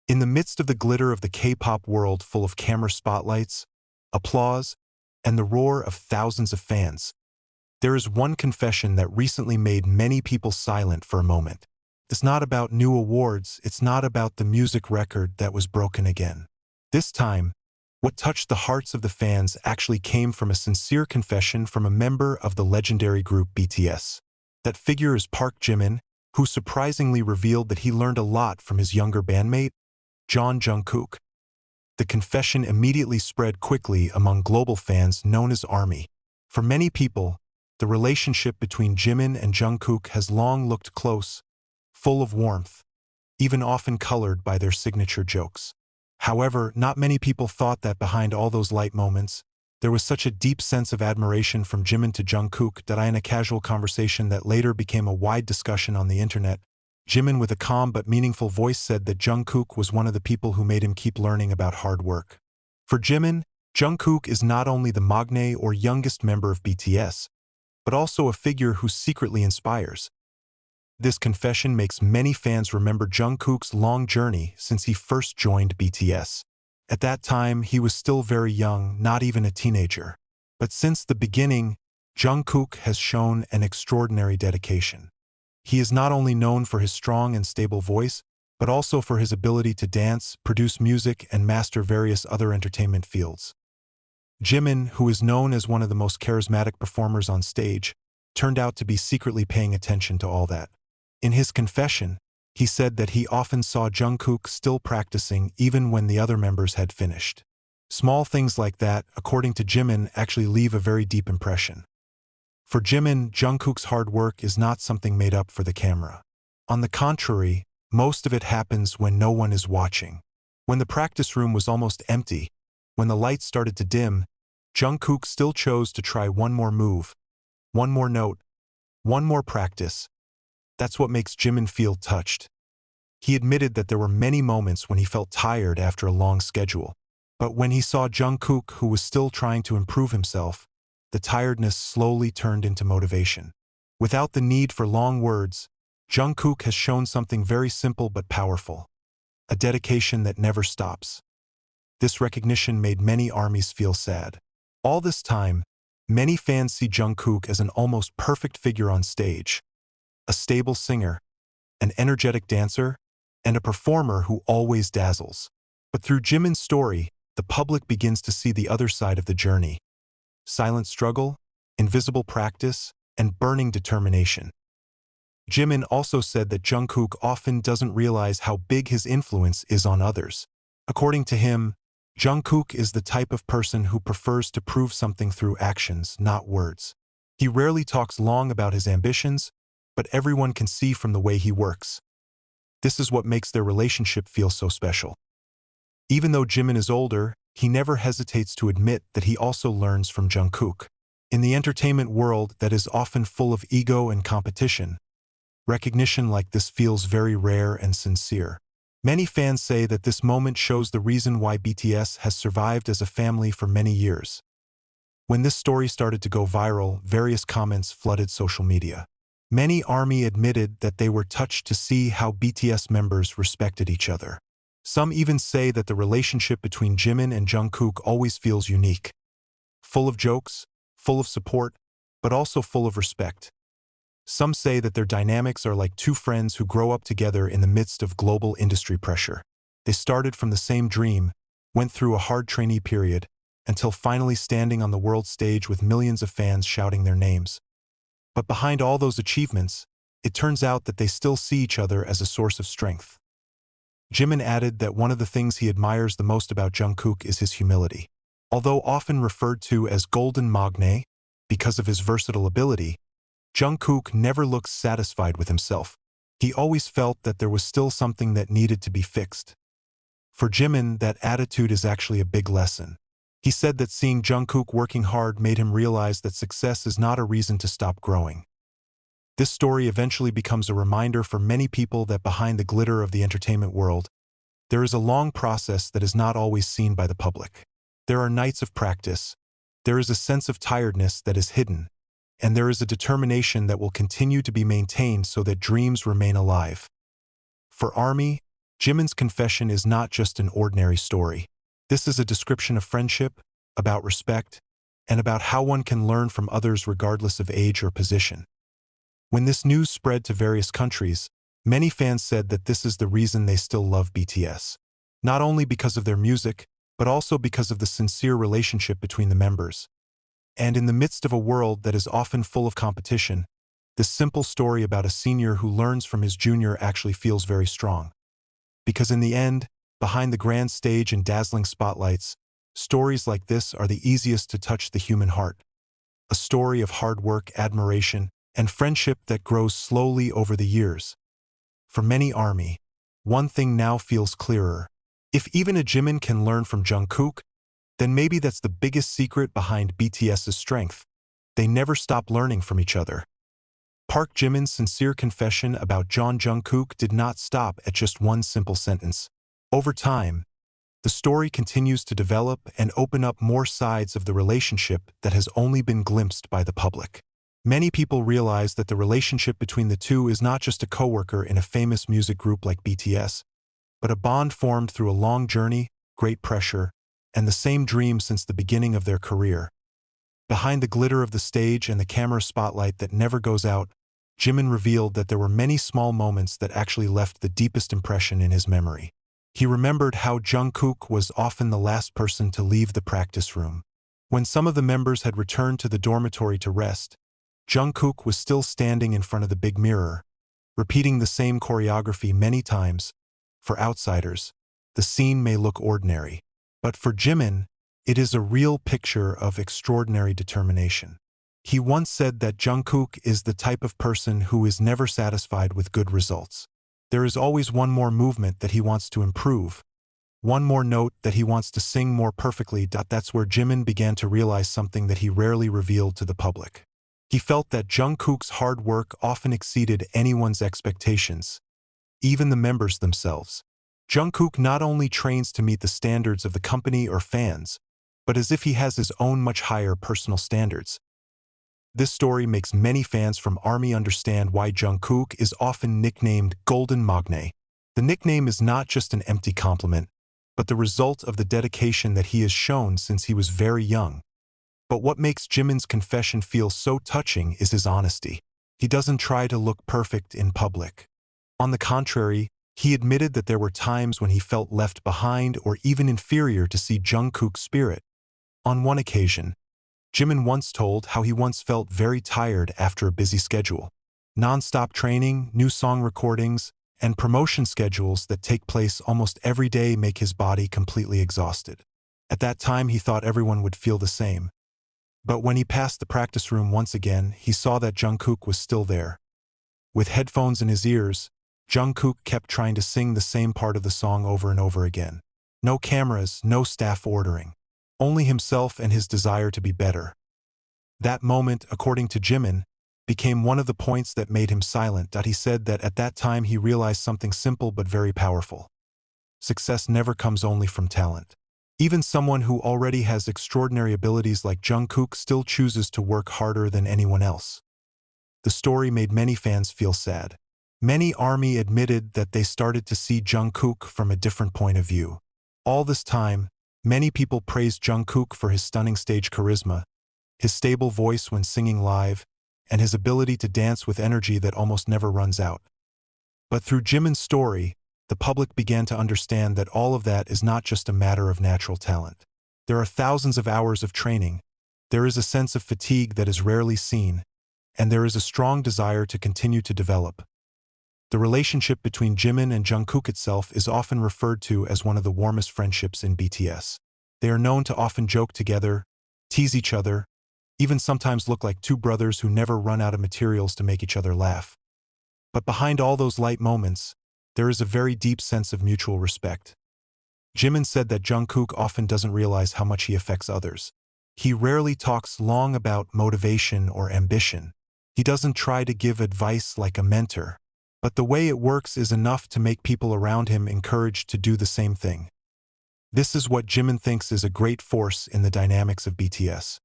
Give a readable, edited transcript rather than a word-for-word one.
In the midst of the glitter of the K-pop world full of camera spotlights, applause, and the roar of thousands of fans, there is one confession that recently made many people silent for a moment. It's not about new awards, it's not about the music record that was broken again. This time, what touched the hearts of the fans actually came from a sincere confession from a member of the legendary group BTS. That figure is Park Jimin, who surprisingly revealed that he learned a lot from his younger bandmate, Jungkook. The confession immediately spread quickly among global fans known as ARMY. For many people, the relationship between Jimin and Jungkook has long looked close, full of warmth, even often colored by their signature jokes. However, not many people thought that behind all those light moments, there was such a deep sense of admiration from Jimin to Jungkook that in a casual conversation that later became a wide discussion on the internet, Jimin with a calm but meaningful voice said that Jungkook was one of the people who made him keep learning about hard work. For Jimin, Jungkook is not only the magne or youngest member of BTS, but also a figure who secretly inspires. This confession makes many fans remember Jungkook's long journey since he first joined BTS. At that time, he was still very young, not even a teenager. But since the beginning, Jungkook has shown an extraordinary dedication. He is not only known for his strong and stable voice, but also for his ability to dance, produce music, and master various other entertainment fields. Jimin, who is known as one of the most charismatic performers on stage, turned out to be secretly paying attention to all that. In his confession, he said that he often saw Jungkook still practicing even when the other members had finished. Small things like that, according to Jimin, actually leave a very deep impression. For Jimin, Jungkook's hard work is not something made up for the camera. On the contrary, most of it happens when no one is watching. When the practice room was almost empty, when the lights started to dim, Jungkook still chose to try one more move, one more note, one more practice. That's what makes Jimin feel touched. He admitted that there were many moments when he felt tired after a long schedule. But when he saw Jungkook, who was still trying to improve himself, the tiredness slowly turned into motivation. Without the need for long words, Jungkook has shown something very simple but powerful. A dedication that never stops. This recognition made many ARMYs feel sad. All this time, many fans see Jungkook as an almost perfect figure on stage. A stable singer, an energetic dancer, and a performer who always dazzles. But through Jimin's story, the public begins to see the other side of the journey. Silent struggle, invisible practice, and burning determination. Jimin also said that Jungkook often doesn't realize how big his influence is on others. According to him, Jungkook is the type of person who prefers to prove something through actions, not words. He rarely talks long about his ambitions, but everyone can see from the way he works. This is what makes their relationship feel so special. Even though Jimin is older, he never hesitates to admit that he also learns from Jungkook. In the entertainment world that is often full of ego and competition, recognition like this feels very rare and sincere. Many fans say that this moment shows the reason why BTS has survived as a family for many years. When this story started to go viral, various comments flooded social media. Many ARMY admitted that they were touched to see how BTS members respected each other. Some even say that the relationship between Jimin and Jungkook always feels unique. Full of jokes, full of support, but also full of respect. Some say that their dynamics are like two friends who grow up together in the midst of global industry pressure. They started from the same dream, went through a hard trainee period, until finally standing on the world stage with millions of fans shouting their names. But behind all those achievements, it turns out that they still see each other as a source of strength. Jimin added that one of the things he admires the most about Jungkook is his humility. Although often referred to as Golden Magne because of his versatile ability, Jungkook never looks satisfied with himself. He always felt that there was still something that needed to be fixed. For Jimin, that attitude is actually a big lesson. He said that seeing Jungkook working hard made him realize that success is not a reason to stop growing. This story eventually becomes a reminder for many people that behind the glitter of the entertainment world, there is a long process that is not always seen by the public. There are nights of practice, there is a sense of tiredness that is hidden, and there is a determination that will continue to be maintained so that dreams remain alive. For ARMY, Jimin's confession is not just an ordinary story. This is a description of friendship, about respect, and about how one can learn from others regardless of age or position. When this news spread to various countries, many fans said that this is the reason they still love BTS. Not only because of their music, but also because of the sincere relationship between the members. And in the midst of a world that is often full of competition, this simple story about a senior who learns from his junior actually feels very strong. Because in the end, behind the grand stage and dazzling spotlights, stories like this are the easiest to touch the human heart. A story of hard work, admiration, and friendship that grows slowly over the years. For many ARMY, one thing now feels clearer. If even a Jimin can learn from Jungkook, then maybe that's the biggest secret behind BTS's strength. They never stop learning from each other. Park Jimin's sincere confession about Jungkook did not stop at just one simple sentence. Over time, the story continues to develop and open up more sides of the relationship that has only been glimpsed by the public. Many people realize that the relationship between the two is not just a coworker in a famous music group like BTS, but a bond formed through a long journey, great pressure, and the same dream since the beginning of their career. Behind the glitter of the stage and the camera spotlight that never goes out, Jimin revealed that there were many small moments that actually left the deepest impression in his memory. He remembered how Jungkook was often the last person to leave the practice room. When some of the members had returned to the dormitory to rest, Jungkook was still standing in front of the big mirror, repeating the same choreography many times. For outsiders, the scene may look ordinary, but for Jimin, it is a real picture of extraordinary determination. He once said that Jungkook is the type of person who is never satisfied with good results. There is always one more movement that he wants to improve, one more note that he wants to sing more perfectly. That's where Jimin began to realize something that he rarely revealed to the public. He felt that Jungkook's hard work often exceeded anyone's expectations, even the members themselves. Jungkook not only trains to meet the standards of the company or fans, but as if he has his own much higher personal standards. This story makes many fans from ARMY understand why Jungkook is often nicknamed Golden Magne. The nickname is not just an empty compliment, but the result of the dedication that he has shown since he was very young. But what makes Jimin's confession feel so touching is his honesty. He doesn't try to look perfect in public. On the contrary, he admitted that there were times when he felt left behind or even inferior to see Jungkook's spirit. On one occasion, Jimin once told how he once felt very tired after a busy schedule. Non-stop training, new song recordings, and promotion schedules that take place almost every day make his body completely exhausted. At that time, he thought everyone would feel the same. But when he passed the practice room once again, he saw that Jungkook was still there. With headphones in his ears, Jungkook kept trying to sing the same part of the song over and over again. No cameras, no staff ordering. Only himself and his desire to be better. That moment, according to Jimin, became one of the points that made him silent. He said that at that time he realized something simple but very powerful. Success never comes only from talent. Even someone who already has extraordinary abilities like Jungkook still chooses to work harder than anyone else. The story made many fans feel sad. Many ARMY admitted that they started to see Jungkook from a different point of view. All this time, many people praised Jungkook for his stunning stage charisma, his stable voice when singing live, and his ability to dance with energy that almost never runs out. But through Jimin's story, the public began to understand that all of that is not just a matter of natural talent. There are thousands of hours of training, there is a sense of fatigue that is rarely seen, and there is a strong desire to continue to develop. The relationship between Jimin and Jungkook itself is often referred to as one of the warmest friendships in BTS. They are known to often joke together, tease each other, even sometimes look like two brothers who never run out of materials to make each other laugh. But behind all those light moments, there is a very deep sense of mutual respect. Jimin said that Jungkook often doesn't realize how much he affects others. He rarely talks long about motivation or ambition. He doesn't try to give advice like a mentor. But the way it works is enough to make people around him encouraged to do the same thing. This is what Jimin thinks is a great force in the dynamics of BTS.